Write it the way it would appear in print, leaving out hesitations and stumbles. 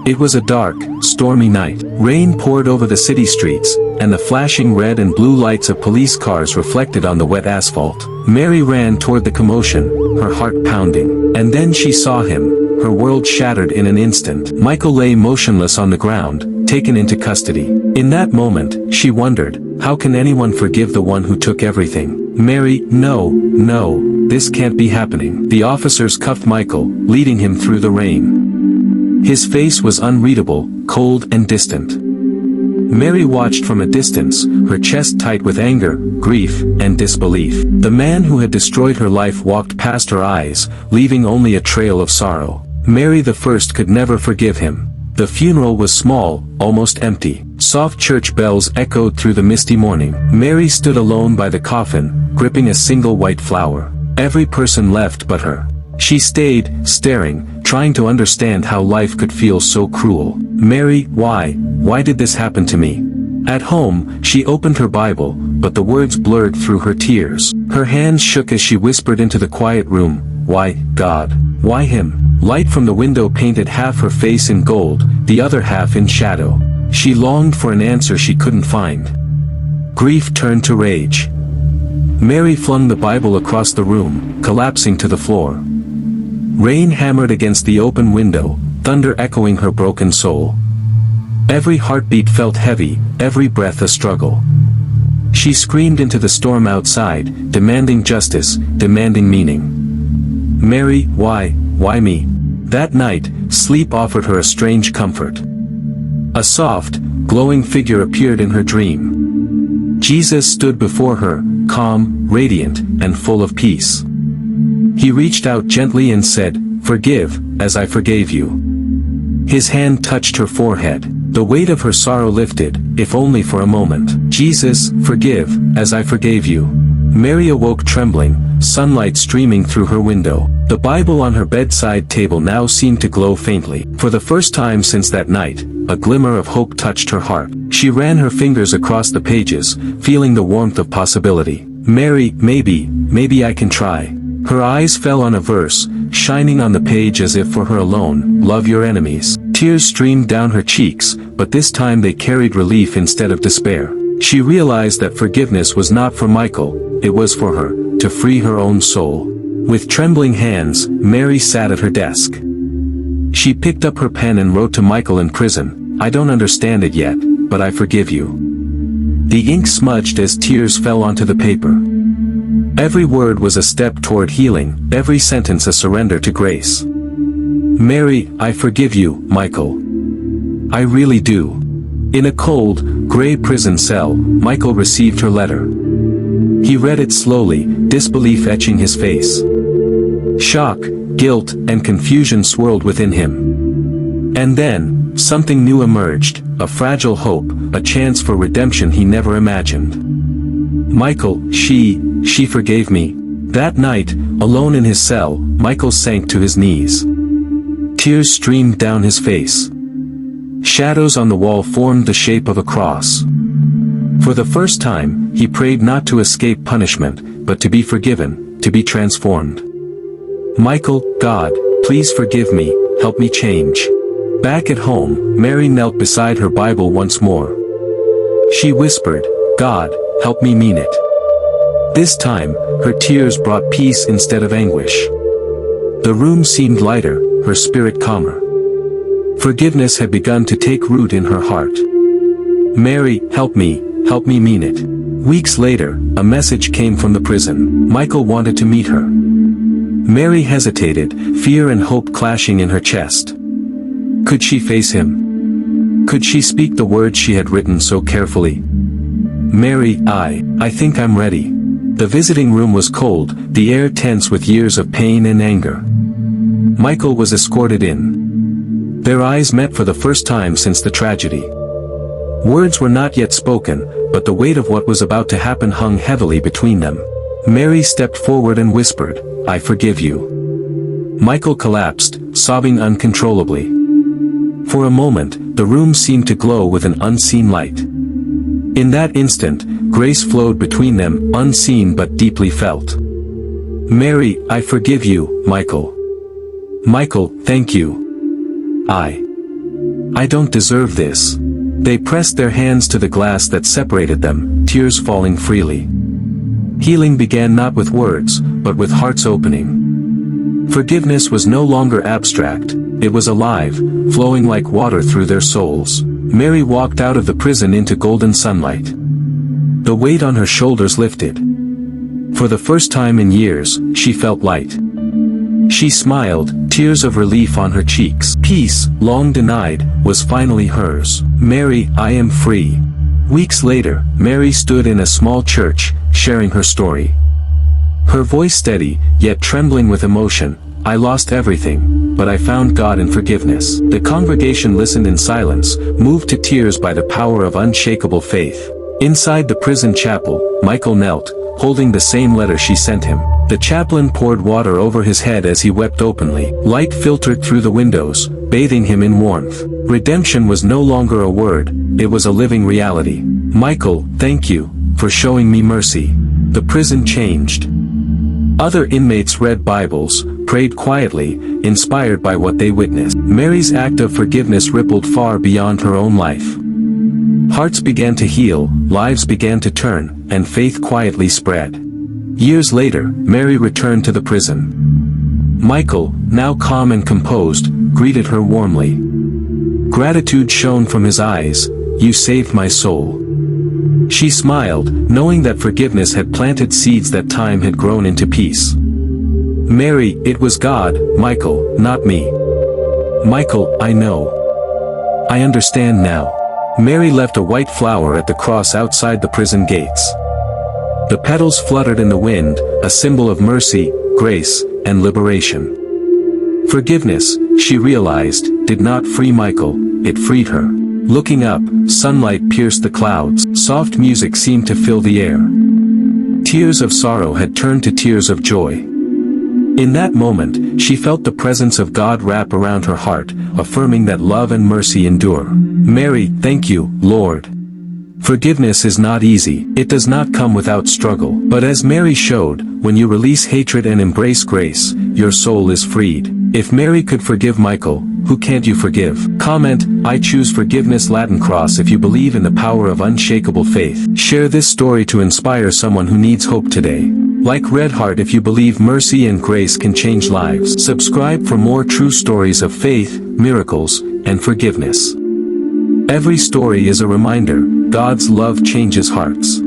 It was a dark, stormy night. Rain poured over the city streets, and the flashing red and blue lights of police cars reflected on the wet asphalt. Mary ran toward the commotion, her heart pounding. And then she saw him, her world shattered in an instant. Michael lay motionless on the ground, taken into custody. In that moment, she wondered, how can anyone forgive the one who took everything? Mary, no, this can't be happening. The officers cuffed Michael, leading him through the rain. His face was unreadable, cold and distant. Mary watched from a distance, her chest tight with anger, grief, and disbelief. The man who had destroyed her life walked past her eyes, leaving only a trail of sorrow. Mary the First could never forgive him. The funeral was small, almost empty. Soft church bells echoed through the misty morning. Mary stood alone by the coffin, gripping a single white flower. Every person left but her. She stayed, staring, trying to understand how life could feel so cruel. Mary, why did this happen to me? At home, she opened her Bible, but the words blurred through her tears. Her hands shook as she whispered into the quiet room, why, God? Why him? Light from the window painted half her face in gold, the other half in shadow. She longed for an answer she couldn't find. Grief turned to rage. Mary flung the Bible across the room, collapsing to the floor. Rain hammered against the open window, thunder echoing her broken soul. Every heartbeat felt heavy, every breath a struggle. She screamed into the storm outside, demanding justice, demanding meaning. Mary, why me? That night, sleep offered her a strange comfort. A soft, glowing figure appeared in her dream. Jesus stood before her, calm, radiant, and full of peace. He reached out gently and said, "Forgive, as I forgave you." His hand touched her forehead. The weight of her sorrow lifted, if only for a moment. "Jesus, forgive, as I forgave you." Mary awoke trembling, sunlight streaming through her window. The Bible on her bedside table now seemed to glow faintly. For the first time since that night, a glimmer of hope touched her heart. She ran her fingers across the pages, feeling the warmth of possibility. Mary, maybe I can try. Her eyes fell on a verse, shining on the page as if for her alone, "Love your enemies." Tears streamed down her cheeks, but this time they carried relief instead of despair. She realized that forgiveness was not for Michael, it was for her, to free her own soul. With trembling hands, Mary sat at her desk. She picked up her pen and wrote to Michael in prison, "I don't understand it yet, but I forgive you." The ink smudged as tears fell onto the paper. Every word was a step toward healing, every sentence a surrender to grace. "Mary, I forgive you, Michael. I really do." In a cold, gray prison cell, Michael received her letter. He read it slowly, disbelief etching his face. Shock, guilt, and confusion swirled within him. And then, something new emerged, a fragile hope, a chance for redemption he never imagined. "Michael, she forgave me." That night, alone in his cell, Michael sank to his knees. Tears streamed down his face. Shadows on the wall formed the shape of a cross. For the first time, he prayed not to escape punishment, but to be forgiven, to be transformed. "Michael, God, please forgive me, help me change." Back at home, Mary knelt beside her Bible once more. She whispered, "God, help me mean it." This time, her tears brought peace instead of anguish. The room seemed lighter, her spirit calmer. Forgiveness had begun to take root in her heart. "Mary, help me mean it." Weeks later, a message came from the prison. Michael wanted to meet her. Mary hesitated, fear and hope clashing in her chest. Could she face him? Could she speak the words she had written so carefully? "Mary, I think I'm ready." The visiting room was cold, the air tense with years of pain and anger. Michael was escorted in. Their eyes met for the first time since the tragedy. Words were not yet spoken, but the weight of what was about to happen hung heavily between them. Mary stepped forward and whispered, "I forgive you." Michael collapsed, sobbing uncontrollably. For a moment, the room seemed to glow with an unseen light. In that instant, grace flowed between them, unseen but deeply felt. "Mary, I forgive you, Michael." "Michael, thank you. I don't deserve this. They pressed their hands to the glass that separated them, tears falling freely. Healing began not with words, but with hearts opening. Forgiveness was no longer abstract, it was alive, flowing like water through their souls. Mary walked out of the prison into golden sunlight. The weight on her shoulders lifted. For the first time in years, she felt light. She smiled, tears of relief on her cheeks. Peace, long denied, was finally hers. Mary, I am free. Weeks later, Mary stood in a small church, sharing her story. Her voice steady, yet trembling with emotion. I lost everything, but I found God in forgiveness. The congregation listened in silence, moved to tears by the power of unshakable faith. Inside the prison chapel, Michael knelt, holding the same letter she sent him. The chaplain poured water over his head as he wept openly. Light filtered through the windows, bathing him in warmth. Redemption was no longer a word, it was a living reality. Michael, thank you, for showing me mercy. The prison changed. Other inmates read Bibles, prayed quietly, inspired by what they witnessed. Mary's act of forgiveness rippled far beyond her own life. Hearts began to heal, lives began to turn, and faith quietly spread. Years later, Mary returned to the prison. Michael, now calm and composed, greeted her warmly. Gratitude shone from his eyes. You saved my soul. She smiled, knowing that forgiveness had planted seeds that time had grown into peace. Mary, it was God, Michael, not me. Michael, I know. I understand now. Mary left a white flower at the cross outside the prison gates. The petals fluttered in the wind, a symbol of mercy, grace, and liberation. Forgiveness, she realized, did not free Michael, it freed her. Looking up, sunlight pierced the clouds, soft music seemed to fill the air. Tears of sorrow had turned to tears of joy. In that moment, she felt the presence of God wrap around her heart, affirming that love and mercy endure. Mary, thank you, Lord. Forgiveness is not easy, it does not come without struggle. But as Mary showed, when you release hatred and embrace grace, your soul is freed. If Mary could forgive Michael, who can't you forgive? Comment, I choose forgiveness Latin cross if you believe in the power of unshakable faith. Share this story to inspire someone who needs hope today. Like Red Heart if you believe mercy and grace can change lives. Subscribe for more true stories of faith, miracles, and forgiveness. Every story is a reminder, God's love changes hearts.